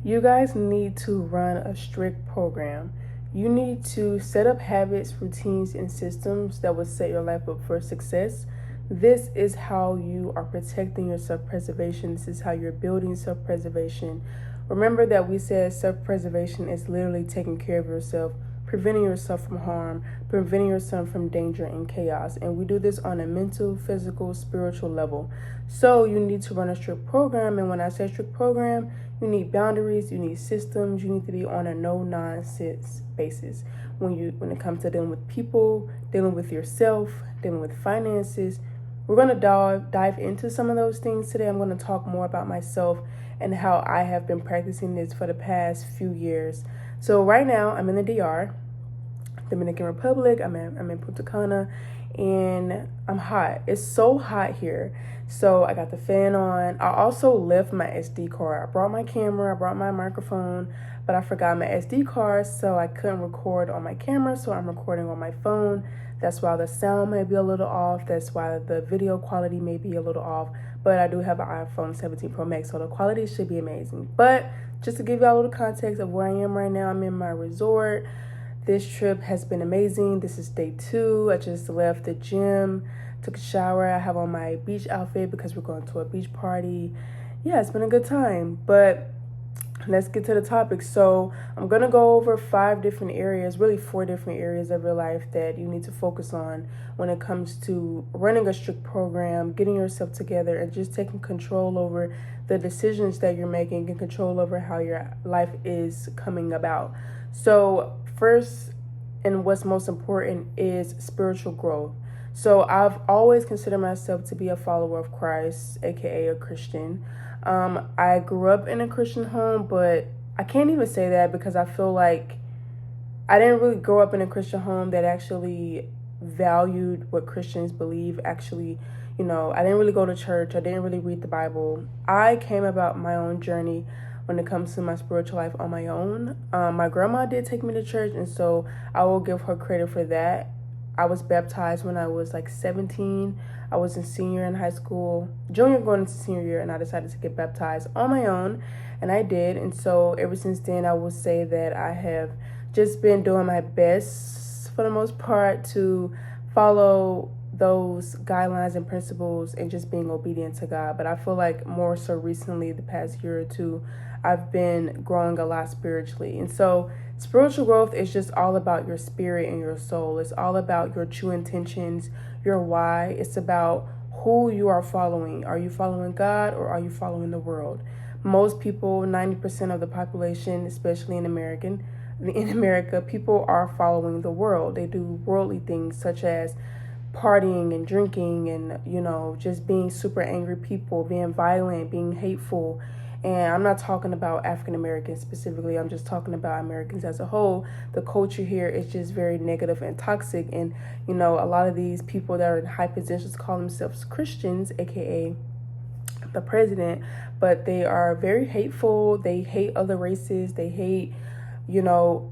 You guys need to run a strict program. You need to set up habits, routines, and systems that will set your life up for success. This is how you are protecting your self preservation. This is how you're building self preservation. Remember that we said self preservation is literally taking care of yourself, preventing yourself from harm, preventing yourself from danger and chaos. And we do this on a mental, physical, spiritual level. So you need to run a strict program. And when I say strict program, you need boundaries, you need systems, you need to be on a no-nonsense basis. When it comes to dealing with people, dealing with yourself, dealing with finances. We're going to dive into some of those things today. I'm going to talk more about myself and how I have been practicing this for the past few years. So right now, I'm in the DR, Dominican Republic. I'm in Punta Cana, and I'm hot. It's so hot here. So I got the fan on. I also left my SD card. I brought my camera, I brought my microphone, but I forgot my SD card, so I couldn't record on my camera, so I'm recording on my phone. That's why the sound may be a little off. That's why the video quality may be a little off. But I do have an iPhone 17 Pro Max, so the quality should be amazing. But just to give y'all a little context of where I am right now, I'm in my resort. This trip has been amazing. This is day 2. I just left the gym, took a shower. I have on my beach outfit because we're going to a beach party. Yeah, it's been a good time. But let's get to the topic. So I'm going to go over 5 different areas, really 4 different areas of your life that you need to focus on when it comes to running a strict program, getting yourself together, and just taking control over the decisions that you're making and control over how your life is coming about. So first, and what's most important, is spiritual growth. So I've always considered myself to be a follower of Christ, aka a Christian. I grew up in a Christian home, but I can't even say that because I feel like I didn't really grow up in a Christian home that actually valued what Christians believe. Actually, I didn't really go to church. I didn't really read the Bible. I came about my own journey when it comes to my spiritual life on my own. My grandma did take me to church, and so I will give her credit for that. I was baptized when I was like 17. I was a senior in high school, junior going into senior year, and I decided to get baptized on my own, and I did. And so ever since then, I will say that I have just been doing my best for the most part to follow those guidelines and principles and just being obedient to God. But I feel like more so recently, the past year or two, I've been growing a lot spiritually. And so spiritual growth is just all about your spirit and your soul. It's all about your true intentions, your why. It's about who you are following. Are you following God or are you following the world? Most people, 90% of the population, especially in America, people are following the world. They do worldly things such as partying and drinking and, just being super angry people, being violent, being hateful. And I'm not talking about African Americans specifically. I'm just talking about Americans as a whole. The culture here is just very negative and toxic. And, a lot of these people that are in high positions call themselves Christians, aka the president, but they are very hateful. They hate other races. They hate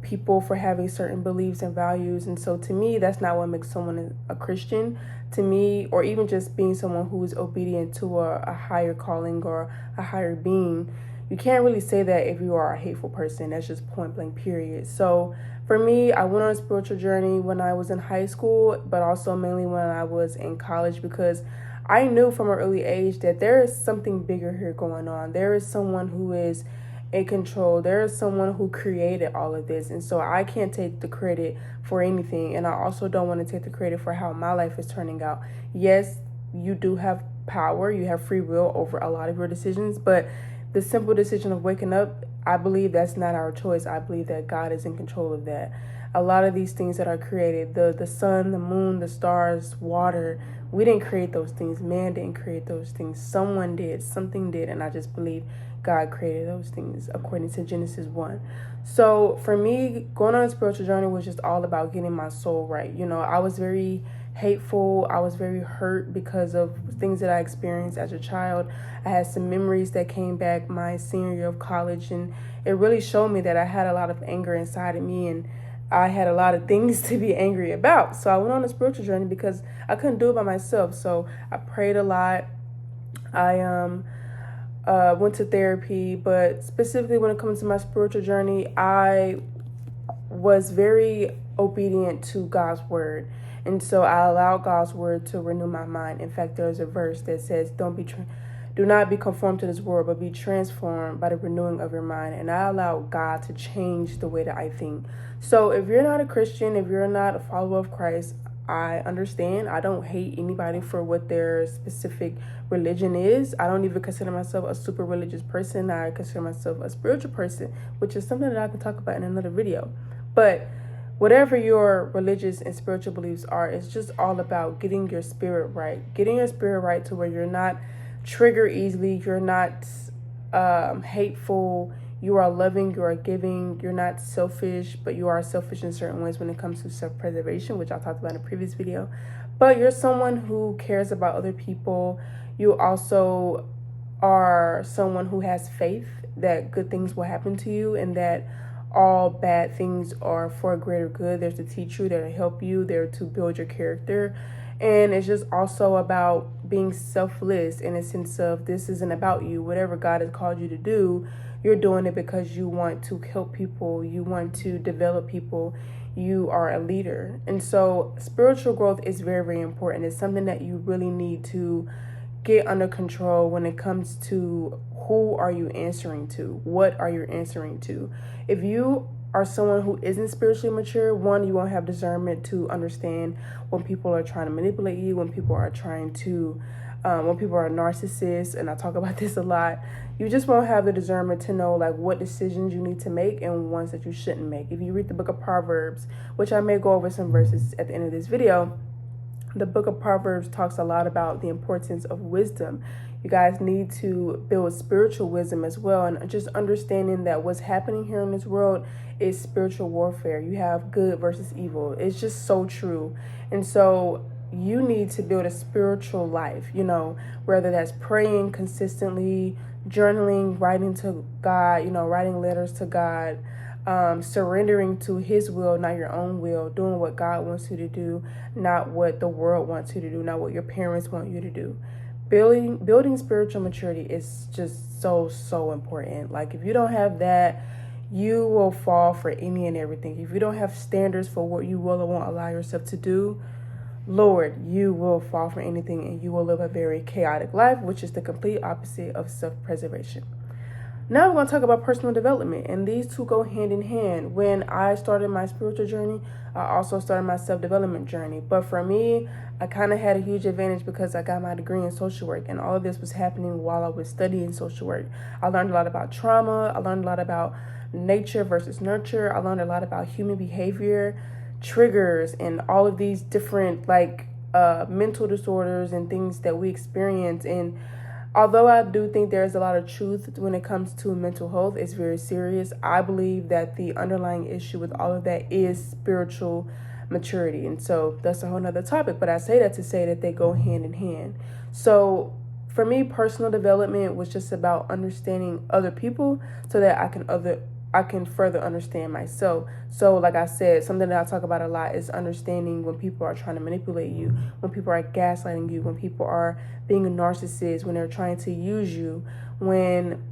people for having certain beliefs and values. And so to me, that's not what makes someone a Christian. To me, or even just being someone who is obedient to a higher calling or a higher being, you can't really say that if you are a hateful person. That's just point blank, period. So for me, I went on a spiritual journey when I was in high school, but also mainly when I was in college, because I knew from an early age that there is something bigger here going on. There is someone who is in control. There is someone who created all of this. And so I can't take the credit for anything. And I also don't want to take the credit for how my life is turning out. Yes, you do have power. You have free will over a lot of your decisions. But the simple decision of waking up, I believe that's not our choice. I believe that God is in control of that. A lot of these things that are created, the sun, the moon, the stars, water, we didn't create those things. Man didn't create those things. Someone did. Something did. And I just believe God created those things according to Genesis 1. So for me, going on a spiritual journey was just all about getting my soul right. I was very hateful. I was very hurt because of things that I experienced as a child. I had some memories that came back my senior year of college, and it really showed me that I had a lot of anger inside of me, and I had a lot of things to be angry about. So I went on a spiritual journey because I couldn't do it by myself. So I prayed a lot. I went to therapy, but specifically when it comes to my spiritual journey, I was very obedient to God's word. And so I allowed God's word to renew my mind. In fact, there's a verse that says, do not be conformed to this world, but be transformed by the renewing of your mind. And I allow God to change the way that I think. So if you're not a Christian, if you're not a follower of Christ, I understand. I don't hate anybody for what their specific religion is. I don't even consider myself a super religious person. I consider myself a spiritual person, which is something that I can talk about in another video. But whatever your religious and spiritual beliefs are, it's just all about getting your spirit right. Getting your spirit right to where you're not triggered easily, you're not hateful, you are loving, you are giving, you're not selfish, but you are selfish in certain ways when it comes to self-preservation, which I talked about in a previous video. But you're someone who cares about other people. You also are someone who has faith that good things will happen to you and that all bad things are for a greater good. They're to teach you, they're to help you, they're to build your character. And it's just also about being selfless in a sense of this isn't about you. Whatever God has called you to do, you're doing it because you want to help people, you want to develop people, you are a leader. And so spiritual growth is very, very important. It's something that you really need to get under control when it comes to who are you answering to? What are you answering to? If you are someone who isn't spiritually mature, one, you won't have discernment to understand when people are trying to manipulate you, when people are trying to, when people are narcissists, and I talk about this a lot. You just won't have the discernment to know like what decisions you need to make and ones that you shouldn't make. If you read the book of Proverbs, which I may go over some verses at the end of this video, the book of Proverbs talks a lot about the importance of wisdom. You guys need to build spiritual wisdom as well, and just understanding that what's happening here in this world is spiritual warfare. You have good versus evil. It's just so true. And so you need to build a spiritual life, whether that's praying consistently, journaling, writing to God, writing letters to God, surrendering to his will, not your own will, doing what God wants you to do, not what the world wants you to do, not what your parents want you to do. Building spiritual maturity is just so important. Like if you don't have that, you will fall for any and everything. If you don't have standards for what you will or won't allow yourself to do, Lord, you will fall for anything and you will live a very chaotic life, which is the complete opposite of self-preservation. Now we're going to talk about personal development, and these two go hand in hand. When I started my spiritual journey, I also started my self-development journey. But for me, I kind of had a huge advantage because I got my degree in social work, and all of this was happening while I was studying social work. I learned a lot about trauma. I learned a lot about nature versus nurture. I learned a lot about human behavior, triggers, and all of these different mental disorders and things that we experience. And although I do think there's a lot of truth when it comes to mental health, it's very serious. I believe that the underlying issue with all of that is spiritual maturity. And so that's a whole nother topic. But I say that to say that they go hand in hand. So for me, personal development was just about understanding other people so that I can further understand myself. So like I said, something that I talk about a lot is understanding when people are trying to manipulate you, when people are gaslighting you, when people are being a narcissist, when they're trying to use you, when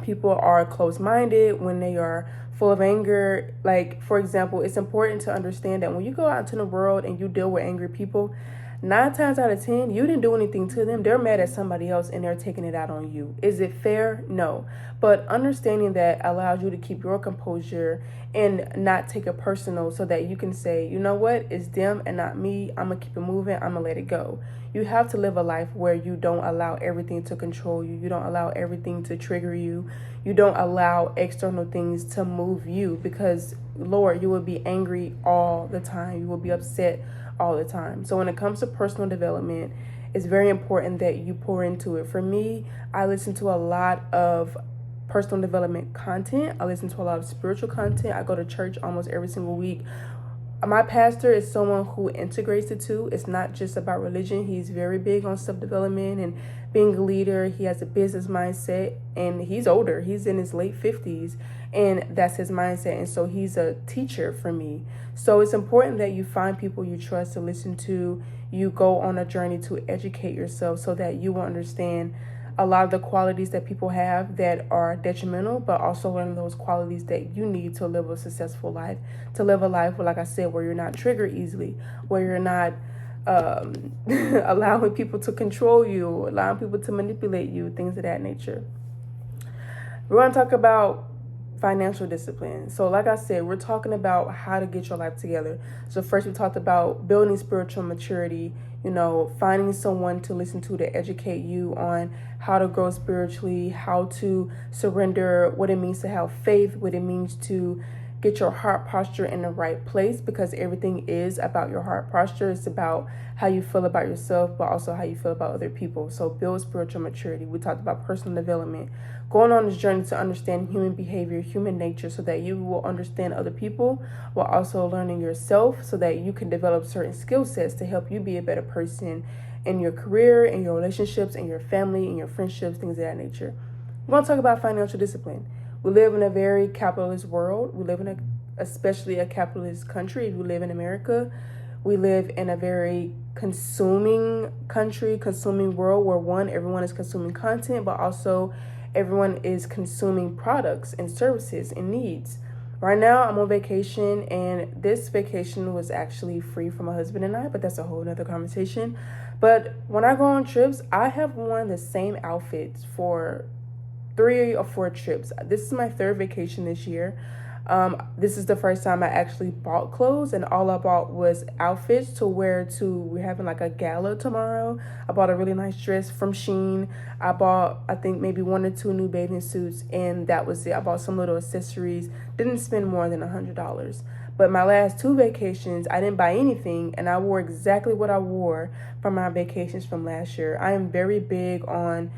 people are closed-minded, when they are full of anger. Like, for example, it's important to understand that when you go out into the world and you deal with angry people, 9 times out of 10, you didn't do anything to them. They're mad at somebody else and they're taking it out on you. Is it fair? No. But understanding that allows you to keep your composure and not take it personal so that you can say, you know what? It's them and not me. I'm going to keep it moving. I'm going to let it go. You have to live a life where you don't allow everything to control you. You don't allow everything to trigger you. You don't allow external things to move you because, Lord, you will be angry all the time. You will be upset all the time. So when it comes to personal development, it's very important that you pour into it. For me, I listen to a lot of personal development content. I listen to a lot of spiritual content. I go to church almost every single week. My pastor is someone who integrates the two. It's not just about religion. He's very big on self-development and being a leader. He has a business mindset, and he's older. He's in his late 50s, and that's his mindset. And so he's a teacher for me. So it's important that you find people you trust to listen to. You go on a journey to educate yourself so that you will understand a lot of the qualities that people have that are detrimental, but also learning those qualities that you need to live a successful life, to live a life, like I said, where you're not triggered easily, where you're not allowing people to control you, allowing people to manipulate you, things of that nature. We're going to talk about financial discipline. So like I said, we're talking about how to get your life together. So first we talked about building spiritual maturity, finding someone to listen to educate you on how to grow spiritually, how to surrender, what it means to have faith, what it means to get your heart posture in the right place, because everything is about your heart posture. It's about how you feel about yourself, but also how you feel about other people. So build spiritual maturity. We talked about personal development, going on this journey to understand human behavior, human nature, so that you will understand other people while also learning yourself, so that you can develop certain skill sets to help you be a better person in your career, in your relationships, in your family, in your friendships, things of that nature. We're going to talk about financial discipline. We live in a very capitalist world. We live in especially a capitalist country. If we live in America, we live in a very consuming country, consuming world, where everyone is consuming content, but also everyone is consuming products and services and needs. Right now, I'm on vacation, and this vacation was actually free for my husband and I, but that's a whole nother conversation. But when I go on trips, I have worn the same outfits for 3 or 4 trips. This is my 3rd vacation this year. This is the first time I actually bought clothes, and all I bought was outfits to wear to, we're having like a gala tomorrow. I bought a really nice dress from Shein. I bought, I think, maybe 1 or 2 new bathing suits, and that was it. I bought some little accessories. Didn't spend more than $100. But my last 2 vacations, I didn't buy anything, and I wore exactly what I wore from my vacations from last year. I am very big on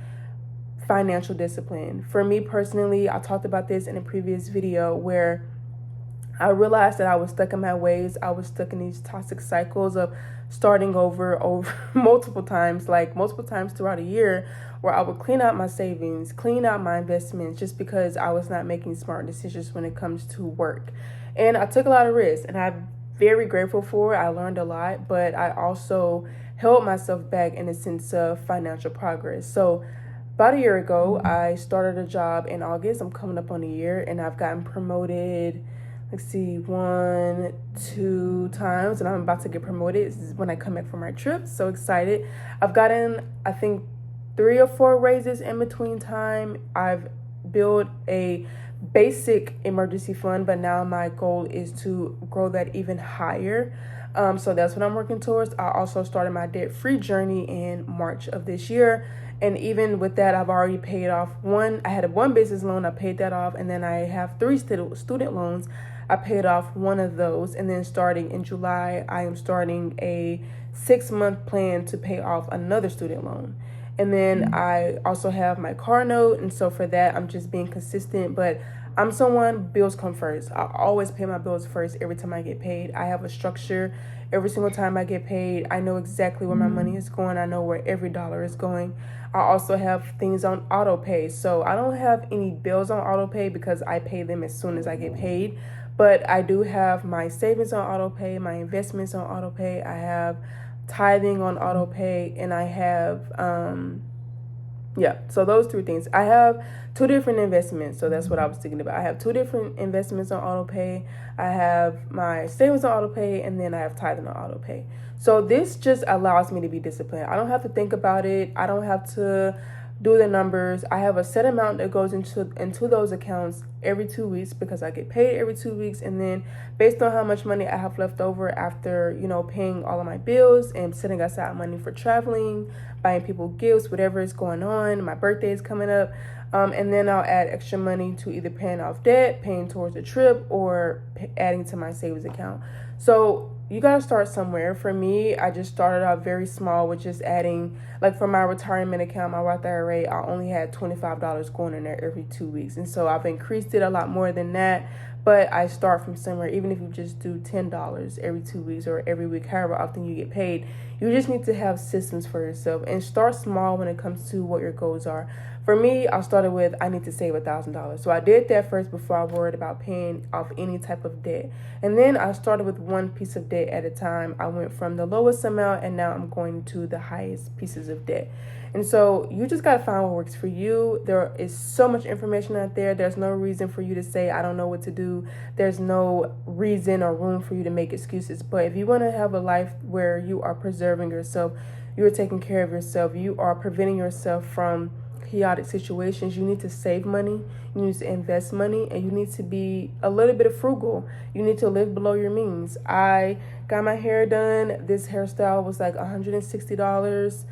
financial discipline. For me personally, I talked about this in a previous video where I realized that I was stuck in my ways. I was stuck in these toxic cycles of starting over multiple times throughout a year, where I would clean out my savings, clean out my investments, just because I was not making smart decisions when it comes to work. And I took a lot of risks, and I'm very grateful for it. I learned a lot, but I also held myself back in a sense of financial progress. So about a year ago, I started a job in August. I'm coming up on a year, and I've gotten promoted, 1, 2 times, and I'm about to get promoted. This is when I come back from my trip. So excited. I've gotten, I think, 3 or 4 raises in between time. I've built a basic emergency fund, but now my goal is to grow that even higher. So that's what I'm working towards. I also started my debt-free journey in March of this year. And even with that, I've already paid off I had 1 business loan. I paid that off. And then I have 3 student loans. I paid off 1 of those. And then starting in July, I am starting a 6-month plan to pay off another student loan. And then I also have my car note. And so for that, I'm just being consistent. But I'm someone, bills come first. I always pay my bills first every time I get paid. I have a structure. Every single time I get paid, I know exactly where my money is going. I know where every dollar is going. I also have things on auto pay. So I don't have any bills on auto pay because I pay them as soon as I get paid. But I do have my savings on auto pay, my investments on auto pay. I have tithing on auto pay, and I have so those 3 things. I have 2 different investments, so that's what I was thinking about. I have 2 different investments on auto pay. I have my savings on auto pay, and then I have tithing on auto pay. So this just allows me to be disciplined. I don't have to think about it. I don't have to do the numbers. I have a set amount that goes into those accounts every 2 weeks, because I get paid every 2 weeks. And then based on how much money I have left over after, paying all of my bills and setting aside money for traveling, buying people gifts, whatever is going on, my birthday is coming up. And then I'll add extra money to either paying off debt, paying towards a trip, or adding to my savings account. So you got to start somewhere. For me, I just started out very small with just adding, for my retirement account, my Roth IRA, I only had $25 going in there every 2 weeks. And so I've increased it a lot more than that. But I start from somewhere. Even if you just do $10 every 2 weeks or every week, however often you get paid, you just need to have systems for yourself and start small when it comes to what your goals are. For me, I started with I need to save $1,000. So I did that first before I worried about paying off any type of debt. And then I started with one piece of debt at a time. I went from the lowest amount and now I'm going to the highest pieces of debt. And so you just got to find what works for you. There is so much information out there. There's no reason for you to say, I don't know what to do. There's no reason or room for you to make excuses. But if you want to have a life where you are preserving yourself, you are taking care of yourself, you are preventing yourself from chaotic situations, you need to save money, you need to invest money, and you need to be a little bit of frugal. You need to live below your means. I got my hair done. This hairstyle was like $160.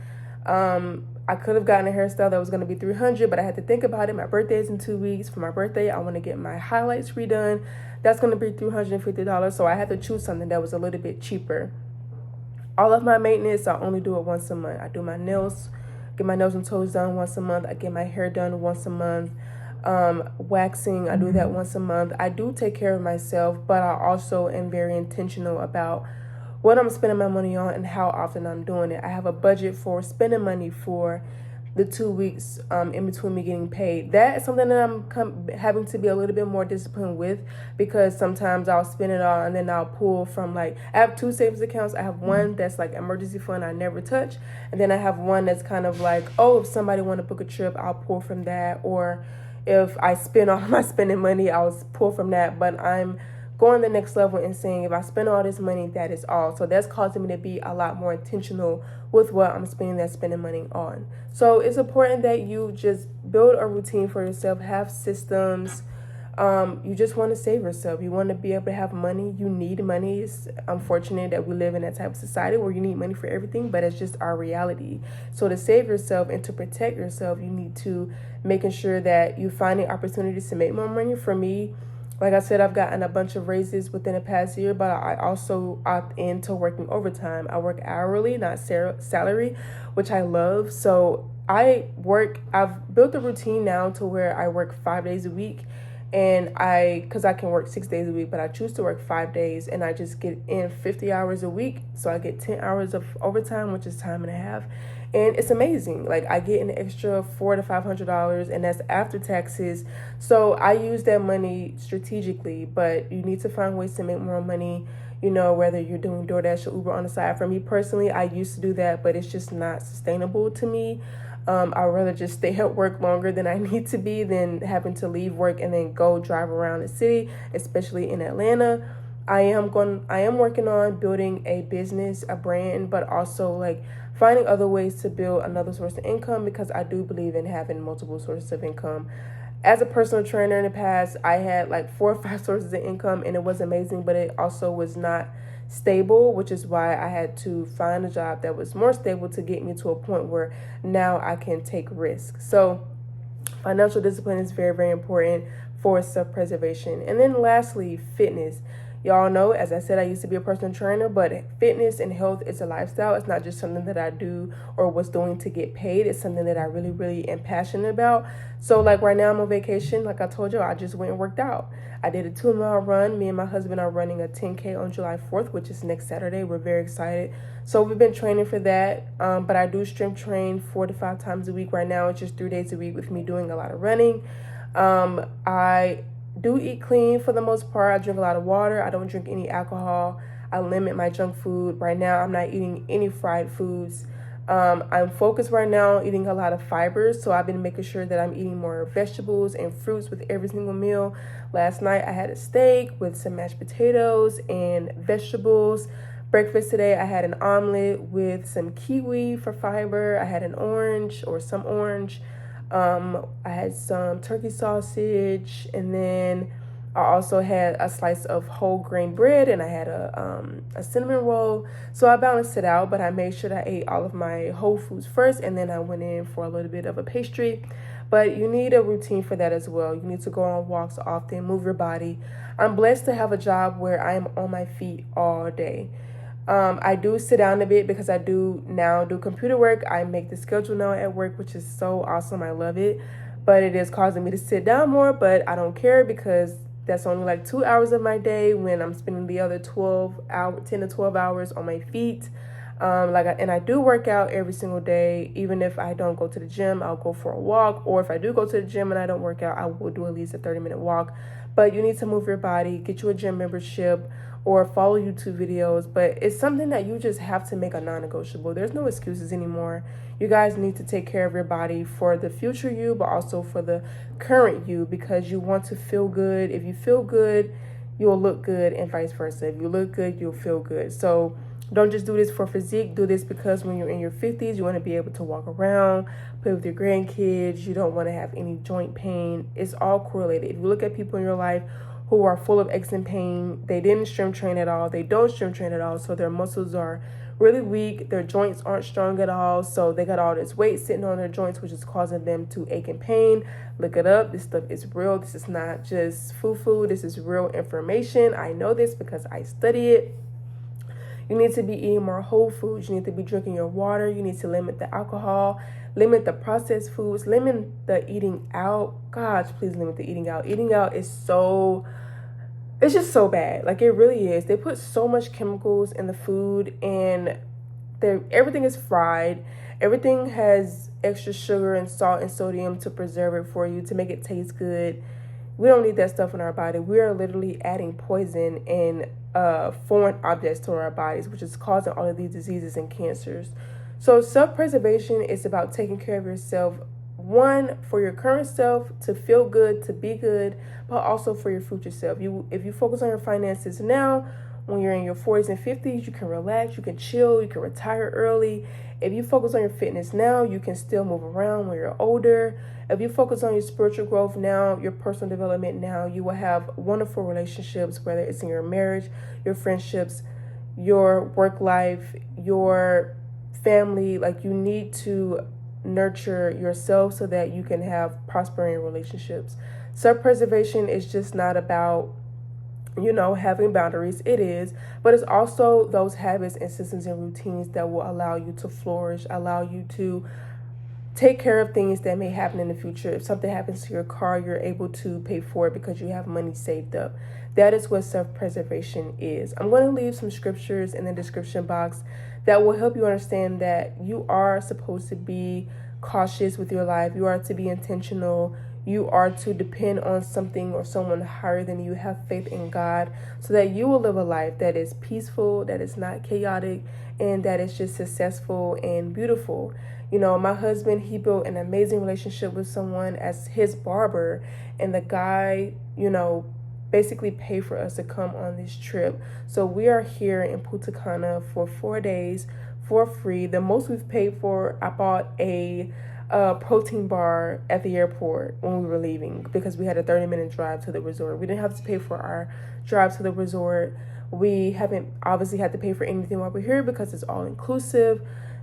I could have gotten a hairstyle that was going to be $300, but I had to think about it. My birthday is in 2 weeks. For my birthday, I want to get my highlights redone. That's going to be $350. So I had to choose something that was a little bit cheaper. All of my maintenance, I only do it once a month. I do my nails, get my nails and toes done once a month. I get my hair done once a month. Waxing, I do that once a month. I do take care of myself, but I also am very intentional about what I'm spending my money on and how often I'm doing it. I have a budget for spending money for the 2 weeks in between me getting paid. That is something that I'm having to be a little bit more disciplined with, because sometimes I'll spend it all and then I'll pull from, like, I have 2 savings accounts. I have one that's like emergency fund I never touch, and then I have one that's kind of like, oh, if somebody want to book a trip, I'll pull from that, or if I spend all my spending money, I'll pull from that. But I'm going the next level and saying, if I spend all this money, that is all. So that's causing me to be a lot more intentional with what I'm spending that spending money on. So it's important that you just build a routine for yourself, have systems. You just want to save yourself. You want to be able to have money. You need money. It's unfortunate that we live in that type of society where you need money for everything, but it's just our reality. So to save yourself and to protect yourself, you need to making sure that you finding opportunities to make more money. For me, like I said, I've gotten a bunch of raises within the past year, but I also opt into working overtime. I work hourly, not salary, which I love. So I've built a routine now to where I work 5 days a week, and because I can work 6 days a week, but I choose to work 5 days, and I just get in 50 hours a week. So I get 10 hours of overtime, which is time and a half. And it's amazing. Like, I get an extra $400 to $500, and that's after taxes. So I use that money strategically, but you need to find ways to make more money, whether you're doing DoorDash or Uber on the side. For me personally, I used to do that, but it's just not sustainable to me. I'd rather just stay at work longer than I need to be than having to leave work and then go drive around the city, especially in Atlanta. I am working on building a business, a brand, but also like finding other ways to build another source of income, because I do believe in having multiple sources of income. As a personal trainer in the past, I had like 4 or 5 sources of income, and it was amazing, but it also was not stable, which is why I had to find a job that was more stable to get me to a point where now I can take risks. So financial discipline is very, very important for self-preservation. And then lastly, fitness. Y'all know, as I said, I used to be a personal trainer, but fitness and health is a lifestyle. It's not just something that I do or was doing to get paid. It's something that I really, really am passionate about. So like right now I'm on vacation. Like I told you, I just went and worked out. I did a 2-mile run. Me and my husband are running a 10K on July 4th, which is next Saturday. We're very excited. So we've been training for that. But I do strength train 4 to 5 times a week. Right now it's just 3 days a week with me doing a lot of running. I do eat clean for the most part. I drink a lot of water. I don't drink any alcohol. I limit my junk food. Right now, I'm not eating any fried foods. I'm focused right now on eating a lot of fibers. So I've been making sure that I'm eating more vegetables and fruits with every single meal. Last night, I had a steak with some mashed potatoes and vegetables. Breakfast today, I had an omelet with some kiwi for fiber. I had an orange or some orange. I had some turkey sausage, and then I also had a slice of whole grain bread, and I had a cinnamon roll. So I balanced it out, but I made sure that I ate all of my whole foods first, and then I went in for a little bit of a pastry. But you need a routine for that as well. You need to go on walks often, move your body. I'm blessed to have a job where I am on my feet all day. I do sit down a bit because I do now do computer work. I make the schedule now at work, which is so awesome. I love it. But it is causing me to sit down more, but I don't care because that's only like 2 hours of my day when I'm spending the other 10 to 12 hours on my feet. And I do work out every single day. Even if I don't go to the gym, I'll go for a walk. Or if I do go to the gym and I don't work out, I will do at least a 30-minute walk. But you need to move your body, get you a gym membership, or follow YouTube videos. But it's something that you just have to make a non-negotiable. There's no excuses anymore. You guys need to take care of your body for the future you, but also for the current you, because you want to feel good. If you feel good, you'll look good, and vice versa. If you look good, you'll feel good. So don't just do this for physique. Do this because when you're in your 50s, you want to be able to walk around, play with your grandkids. You don't want to have any joint pain. It's all correlated. If you look at people in your life who are full of aches and pain, they didn't strength train at all. They don't strength train at all. So their muscles are really weak. Their joints aren't strong at all. So they got all this weight sitting on their joints, which is causing them to ache and pain. Look it up. This stuff is real. This is not just foo-foo. This is real information. I know this because I study it. You need to be eating more whole foods. You need to be drinking your water. You need to limit the alcohol, limit the processed foods, limit the eating out. Gosh, please limit the eating out. Eating out is it's just so bad. Like, it really is. They put so much chemicals in the food, and everything is fried. Everything has extra sugar and salt and sodium to preserve it for you, to make it taste good. We don't need that stuff in our body. We are literally adding poison and foreign objects to our bodies, which is causing all of these diseases and cancers. So self-preservation is about taking care of yourself, one, for your current self, to feel good, to be good, but also for your future self. If you focus on your finances now, when you're in your 40s and 50s, you can relax, you can chill, you can retire early. If you focus on your fitness now, you can still move around when you're older. If you focus on your spiritual growth now, your personal development now, you will have wonderful relationships, whether it's in your marriage, your friendships, your work life, your family. Like, you need to nurture yourself so that you can have prospering relationships. Self-preservation is just not about having boundaries. It is, but it's also those habits and systems and routines that will allow you to flourish, allow you to take care of things that may happen in the future. If something happens to your car, you're able to pay for it because you have money saved up. That is what self-preservation is. I'm going to leave some scriptures in the description box that will help you understand that you are supposed to be cautious with your life. You are to be intentional. You are to depend on something or someone higher than you. Have faith in God so that you will live a life that is peaceful, that is not chaotic, and that is just successful and beautiful. My husband, he built an amazing relationship with someone as his barber, and the guy, basically paid for us to come on this trip. So we are here in Punta Cana for 4 days for free. The most we've paid for, I bought a protein bar at the airport when we were leaving because we had a 30-minute drive to the resort. We didn't have to pay for our drive to the resort. We haven't obviously had to pay for anything while we're here because it's all inclusive.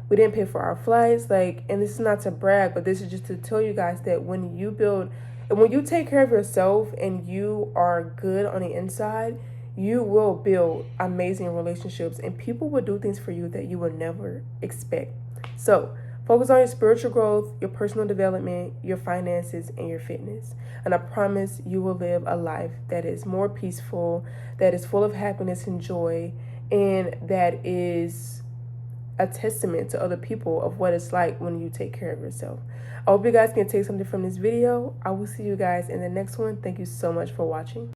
We didn't pay for our flights. And this is not to brag, but this is just to tell you guys that when you take care of yourself and you are good on the inside, you will build amazing relationships, and people will do things for you that you will never expect. So focus on your spiritual growth, your personal development, your finances, and your fitness. And I promise you will live a life that is more peaceful, that is full of happiness and joy, and that is a testament to other people of what it's like when you take care of yourself. I hope you guys can take something from this video. I will see you guys in the next one. Thank you so much for watching.